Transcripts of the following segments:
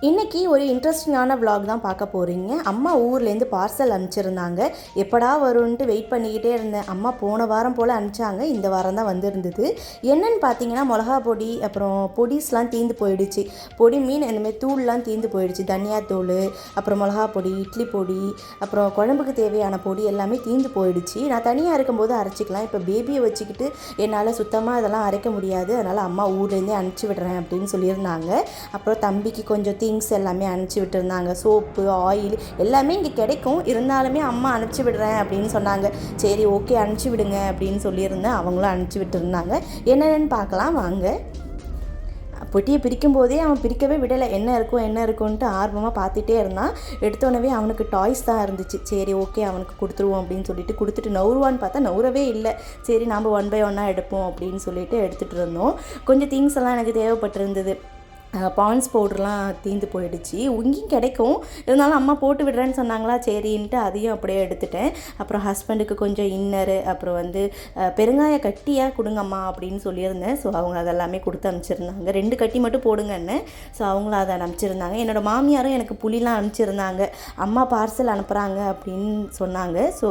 இன்றைக்கி ஒரு இன்ட்ரெஸ்டிங்கான விலாக் தான் பார்க்க போகிறீங்க. அம்மா ஊர்லேருந்து பார்சல் அனுப்பிச்சிருந்தாங்க. எப்படா வரும்ன்ட்டு வெயிட் பண்ணிக்கிட்டே இருந்தேன். அம்மா போன வாரம் போல் அனுப்பிச்சாங்க. இந்த வாரம் தான் வந்துருந்தது. என்னென்னு பார்த்தீங்கன்னா மிளகா பொடி, அப்புறம் பொடிஸ்லாம் தீர்ந்து போயிடுச்சு. பொடி மீன் இந்தமாதிரி தூள்லாம் தீர்ந்து போயிடுச்சு. தனியாத்தூள், அப்புறம் மிளகா பொடி, இட்லி பொடி, அப்புறம் குழம்புக்கு தேவையான பொடி எல்லாமே தீர்ந்து போயிடுச்சு. நான் தனியாக இருக்கும்போது அரைச்சிக்கலாம். இப்போ பேபியை வச்சுக்கிட்டு என்னால் சுத்தமாக இதெல்லாம் அரைக்க முடியாது. அதனால் அம்மா ஊர்லேருந்தே அனுப்பிச்சி விடுறேன் அப்படின்னு சொல்லியிருந்தாங்க. அப்புறம் தம்பிக்கு கொஞ்சம் திங்ஸ் எல்லாமே அனுப்பிச்சி விட்டுருந்தாங்க. சோப்பு, ஆயில் எல்லாமே இங்கே கிடைக்கும். இருந்தாலுமே அம்மா அனுப்பிச்சி விடுறேன் அப்படின்னு சொன்னாங்க. சரி ஓகே அனுப்பிச்சி விடுங்க அப்படின்னு சொல்லியிருந்தேன். அவங்களும் அனுப்பிச்சி விட்டுருந்தாங்க. என்னென்னு பார்க்கலாம் வாங்க. பொட்டியை பிரிக்கும் போதே அவன் பிரிக்கவே விடலை. என்ன இருக்கும்ன்ட்டு ஆர்வமாக பார்த்துட்டே இருந்தான். எடுத்தோடனே அவனுக்கு டாய்ஸ் தான் இருந்துச்சு. சரி ஓகே அவனுக்கு கொடுத்துருவோம் அப்படின்னு சொல்லிட்டு கொடுத்துட்டு நவுருவான்னு பார்த்தா நவுறவே இல்லை. சரி நாம் 1 by 1 எடுப்போம் அப்படின்னு சொல்லிட்டு எடுத்துகிட்டு இருந்தோம். கொஞ்சம் திங்ஸ் எல்லாம் எனக்கு தேவைப்பட்டிருந்தது. பான்ஸ் பவுடர்லாம் தீர்ந்து போயிடுச்சு. இங்கேயும் கிடைக்கும், இருந்தாலும் அம்மா போட்டு விடுறேன்னு சொன்னாங்களா, சரின்ட்டு அதையும் அப்படியே எடுத்துட்டேன். அப்புறம் ஹஸ்பண்டுக்கு கொஞ்சம் இன்னரு, அப்புறம் பெருங்காய கட்டியாக கொடுங்கம்மா அப்படின்னு சொல்லியிருந்தேன். ஸோ அவங்க அதெல்லாமே கொடுத்து அனுப்பிச்சிருந்தாங்க. 2 கட்டி மட்டும் போடுங்கன்னு. ஸோ அவங்களும் அதை அனுப்பிச்சிருந்தாங்க. என்னோடய மாமியாரும் எனக்கு புளிலாம் அனுப்பிச்சிருந்தாங்க. அம்மா பார்சல் அனுப்புகிறாங்க அப்படின்னு சொன்னாங்க. ஸோ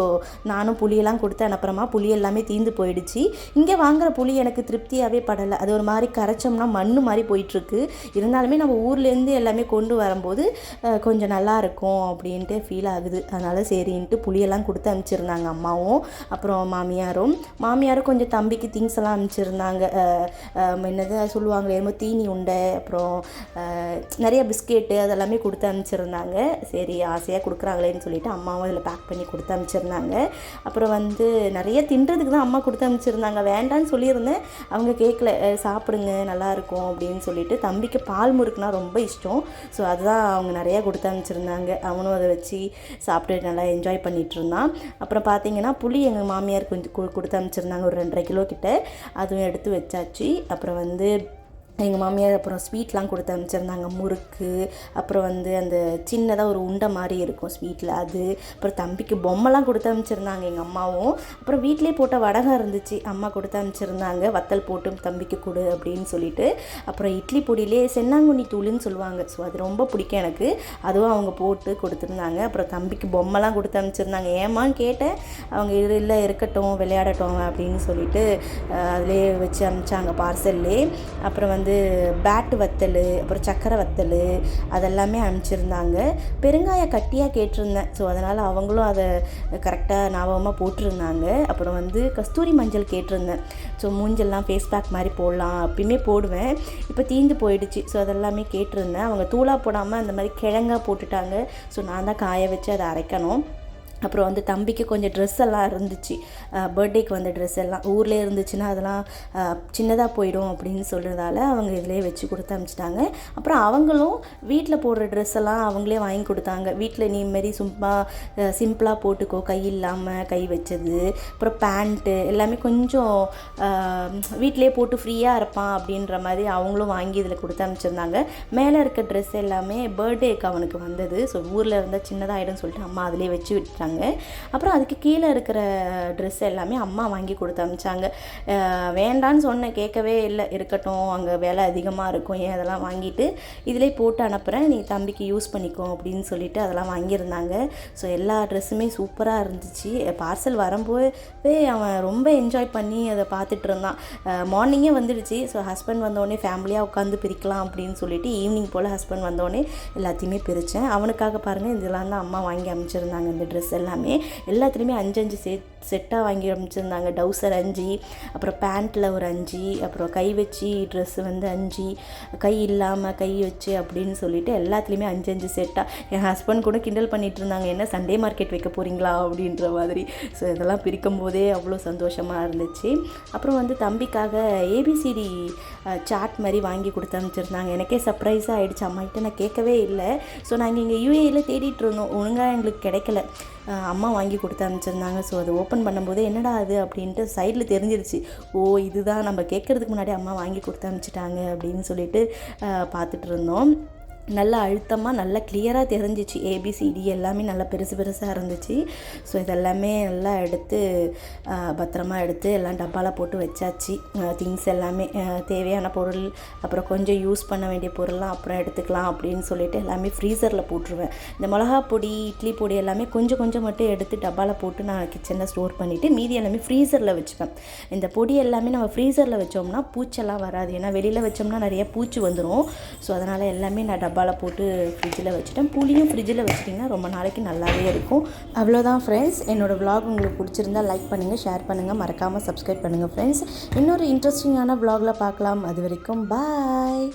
நானும் புளியெல்லாம் கொடுத்து அனுப்புகிறேம்மா. புளி எல்லாமே தீர்ந்து போயிடுச்சு. இங்கே வாங்குகிற புளி எனக்கு திருப்தியாகவே படலை. அது ஒரு மாதிரி கரைச்சோம்னா மண் மாதிரி போயிட்டுருக்கு. இருந்தாலுமே நம்ம ஊர்லேருந்து எல்லாமே கொண்டு வரும்போது கொஞ்சம் நல்லாயிருக்கும் அப்படின்ட்டு ஃபீல் ஆகுது. அதனால் சரின்ட்டு புளியெல்லாம் கொடுத்து அனுப்பிச்சிருந்தாங்க அம்மாவும். அப்புறம் மாமியாரும் கொஞ்சம் தம்பிக்கு திங்ஸ் எல்லாம் அனுப்பிச்சிருந்தாங்க. என்னது சொல்லுவாங்களே என்னமோ தீனி உண்டை, அப்புறம் நிறைய பிஸ்கெட்டு அதெல்லாமே கொடுத்து அனுப்பிச்சிருந்தாங்க. சரி ஆசையாக கொடுக்குறாங்களேன்னு சொல்லிட்டு அம்மாவும் அதில் பேக் பண்ணி கொடுத்து அனுப்பிச்சிருந்தாங்க. அப்புறம் நிறைய தின்றதுக்கு தான் அம்மா கொடுத்து அனுப்பிச்சிருந்தாங்க. வேண்டான்னு சொல்லியிருந்தேன். அவங்க கேட்கல, சாப்பிடுங்க நல்லாயிருக்கும் அப்படின்னு சொல்லிட்டு. தம்பிக்கு பால் முறுக்குனா ரொம்ப இஷ்டம். ஸோ அதுதான் அவங்க நிறையா கொடுத்து அனுப்பிச்சிருந்தாங்க. அவனும் அதை வச்சு சாப்பிட்டு நல்லா என்ஜாய் பண்ணிகிட்டு இருந்தான். அப்புறம் பார்த்தீங்கன்னா புளி எங்கள் மாமியார் கொஞ்சம் கொடுத்து அனுப்பிச்சிருந்தாங்க. ஒரு 2.5 கிலோ கிட்ட. அதுவும் எடுத்து வச்சாச்சு. அப்புறம் எங்கள் மாமியார் அப்புறம் ஸ்வீட்லாம் கொடுத்து அனுப்பிச்சிருந்தாங்க. முறுக்கு, அப்புறம் அந்த சின்னதாக ஒரு உண்டை மாதிரி இருக்கும் ஸ்வீட்டில் அது. அப்புறம் தம்பிக்கு பொம்மைலாம் கொடுத்து அனுப்பிச்சிருந்தாங்க எங்கள் அம்மாவும். அப்புறம் வீட்டிலே போட்ட வடகம் இருந்துச்சு, அம்மா கொடுத்து அனுப்பிச்சிருந்தாங்க. வத்தல் போட்டு தம்பிக்கு கொடு அப்படின்னு சொல்லிட்டு. அப்புறம் இட்லி பொடியிலே சென்னாங்குண்ணி தூளுன்னு சொல்லுவாங்க. ஸோ அது ரொம்ப பிடிக்கும் எனக்கு. அதுவும் அவங்க போட்டு கொடுத்துருந்தாங்க. அப்புறம் தம்பிக்கு பொம்மைலாம் கொடுத்து அனுப்பிச்சிருந்தாங்க. ஏமான்னு கேட்டேன். அவங்க இல்லை இருக்கட்டும் விளையாடட்டும் அப்படின்னு சொல்லிட்டு அதிலே வச்சு அனுப்பிச்சாங்க பார்சல்லே. அப்புறம் பேட்டு வத்தல், அப்புறம் சக்கரை வத்தல் அதெல்லாமே அனுப்பிச்சிருந்தாங்க. பெருங்காய கட்டியாக கேட்டிருந்தேன். ஸோ அதனால் அவங்களும் அதை கரெக்டாக ஞாபகமாக போட்டிருந்தாங்க. அப்புறம் கஸ்தூரி மஞ்சள் கேட்டிருந்தேன். ஸோ மூஞ்செல்லாம் ஃபேஸ் பேக் மாதிரி போடலாம், அப்பயுமே போடுவேன். இப்போ தீர்ந்து போயிடுச்சு. ஸோ அதெல்லாமே கேட்டிருந்தேன். அவங்க தூளாக போடாமல் அந்த மாதிரி கிழங்காக போட்டுட்டாங்க. ஸோ நான் தான் காய வச்சு அதை அரைக்கணும். அப்புறம் தம்பிக்கு கொஞ்சம் ட்ரெஸ் எல்லாம் இருந்துச்சு. பர்த்டேக்கு ட்ரெஸ் எல்லாம் ஊரில் இருந்துச்சுன்னா அதெல்லாம் சின்னதாக போயிடும் அப்படின்னு சொல்கிறதால அவங்க இதிலே வச்சு கொடுத்து அனுப்பிச்சிட்டாங்க. அப்புறம் அவங்களும் வீட்டில் போடுற ட்ரெஸ் எல்லாம் அவங்களே வாங்கி கொடுத்தாங்க. வீட்டில் நீ மாரி சிம்பிளாக போட்டுக்கோ, கை இல்லாமல் கை வச்சது. அப்புறம் பேண்ட்டு எல்லாமே கொஞ்சம் வீட்டிலே போட்டு ஃப்ரீயாக இருப்பான் அப்படின்ற மாதிரி அவங்களும் வாங்கி இதில் கொடுத்து அனுப்பிச்சிருந்தாங்க. மேலே இருக்க ட்ரெஸ் எல்லாமே பர்த்டேக்கு அவனுக்கு வந்தது. ஸோ ஊரில் இருந்தால் சின்னதாகிடும்னு சொல்லிட்டு அம்மா அதிலே வச்சு விட்டுட்டாங்க. அப்புறம் அதுக்கு கீழே இருக்கிற ட்ரெஸ் எல்லாமே அம்மா வாங்கி கொடுத்து அனுப்பிச்சாங்க. வேண்டான்னு சொன்னேன், கேட்கவே இல்லை. இருக்கட்டும், அங்கே விலை அதிகமாக இருக்கும், ஏன் அதெல்லாம் வாங்கிட்டு இதிலே போட்டு அனுப்புகிறேன், நீ தம்பிக்கு யூஸ் பண்ணிக்கோ அப்படின்னு சொல்லிட்டு அதெல்லாம் வாங்கியிருந்தாங்க. ஸோ எல்லா ட்ரெஸ்ஸுமே சூப்பராக இருந்துச்சு. பார்சல் வரும்போதே அவன் ரொம்ப என்ஜாய் பண்ணி அதை பார்த்துட்டு இருந்தான். மார்னிங்கே வந்துடுச்சு. ஸோ ஹஸ்பண்ட் வந்தோடனே ஃபேமிலியாக உட்காந்து பிரிக்கலாம் அப்படின்னு சொல்லிட்டு ஈவினிங் போல் ஹஸ்பண்ட் வந்தோடனே எல்லாத்தையுமே பிரித்தேன். அவனுக்காக பாருங்கள், இதெல்லாம் தான் அம்மா வாங்கி அனுப்பிச்சிருந்தாங்க. இந்த ட்ரெஸ் எல்லாத்துலேயுமே 5 செட்டாக வாங்கி அனுப்பிச்சிருந்தாங்க. டவுசர் 5, அப்புறம் பேண்ட்டில் ஒரு 5, அப்புறம் கை வச்சு ட்ரெஸ்ஸு 5, கை இல்லாமல் கை வச்சு அப்படின்னு சொல்லிட்டு எல்லாத்துலேயுமே 5 செட்டாக. என் ஹஸ்பண்ட் கூட கிண்டல் பண்ணிகிட்டு இருந்தாங்க, என்ன சண்டே மார்க்கெட் வைக்க போகிறீங்களா அப்படின்ற மாதிரி. ஸோ இதெல்லாம் பிரிக்கும் போதே அவ்வளோ சந்தோஷமாக இருந்துச்சு. அப்புறம் தம்பிக்காக ஏபிசிடி சாட் மாதிரி வாங்கி கொடுத்து அனுப்பிச்சிருந்தாங்க. எனக்கே சர்ப்ரைஸாக ஆகிடுச்சு. அம்மாகிட்ட நான் கேட்கவே இல்லை. ஸோ நாங்கள் இங்கே யூஏயில் தேடிட்டு இருந்தோம், ஒழுங்காக எங்களுக்கு கிடைக்கல. அம்மா வாங்கி கொடுத்து அனுப்பிச்சிருந்தாங்க. ஸோ அது ஓப்பன் பண்ணும்போது என்னடா அது அப்படின்ட்டு சைடில் தெரிஞ்சிருச்சு. ஓ இதுதான் நம்ம கேட்குறதுக்கு முன்னாடி அம்மா வாங்கி கொடுத்து அனுப்பிச்சிட்டாங்க அப்படின்னு சொல்லிட்டு பார்த்துட்டு இருந்தோம். நல்லா அழுத்தமாக நல்லா கிளியராக தெரிஞ்சிச்சு. ஏபிசிடி எல்லாமே நல்லா பெருசு பெருசாக இருந்துச்சு. ஸோ இதெல்லாமே நல்லா எடுத்து பத்திரமா எடுத்து எல்லாம் டப்பாவில் போட்டு வச்சாச்சு. திங்ஸ் எல்லாமே தேவையான பொருள், அப்புறம் கொஞ்சம் யூஸ் பண்ண வேண்டிய பொருள்லாம் அப்புறம் எடுத்துக்கலாம் அப்படின்னு சொல்லிட்டு எல்லாமே ஃப்ரீசரில் போட்டுருவேன். இந்த மிளகா பொடி, இட்லி பொடி எல்லாமே கொஞ்சம் கொஞ்சம் மட்டும் எடுத்து டப்பாவில் போட்டு நான் கிச்சனில் ஸ்டோர் பண்ணிவிட்டு மீதி எல்லாமே ஃப்ரீசரில் வச்சுப்பேன். இந்த பொடி எல்லாமே நம்ம ஃப்ரீசரில் வச்சோம்னா பூச்செல்லாம் வராது. ஏன்னா வெளியில் வச்சோம்னா நிறைய பூச்சி வந்துடும். ஸோ அதனால் எல்லாமே நான் டப்பாவில் போட்டு ஃப்ரிட்ஜில் வச்சுட்டேன். புளியும் ஃப்ரிட்ஜில் வச்சுட்டிங்கன்னா ரொம்ப நாளைக்கு நல்லாவே இருக்கும். அவ்வளோதான் ஃப்ரெண்ட்ஸ். என்னோடய vlog உங்களுக்கு பிடிச்சிருந்தால் லைக் பண்ணுங்கள், ஷேர் பண்ணுங்கள், மறக்காமல் சப்ஸ்கிரைப் பண்ணுங்கள் ஃப்ரெண்ட்ஸ். இன்னொரு இன்ட்ரெஸ்டிங்கான vlogல பார்க்கலாம். அது வரைக்கும் பாய்.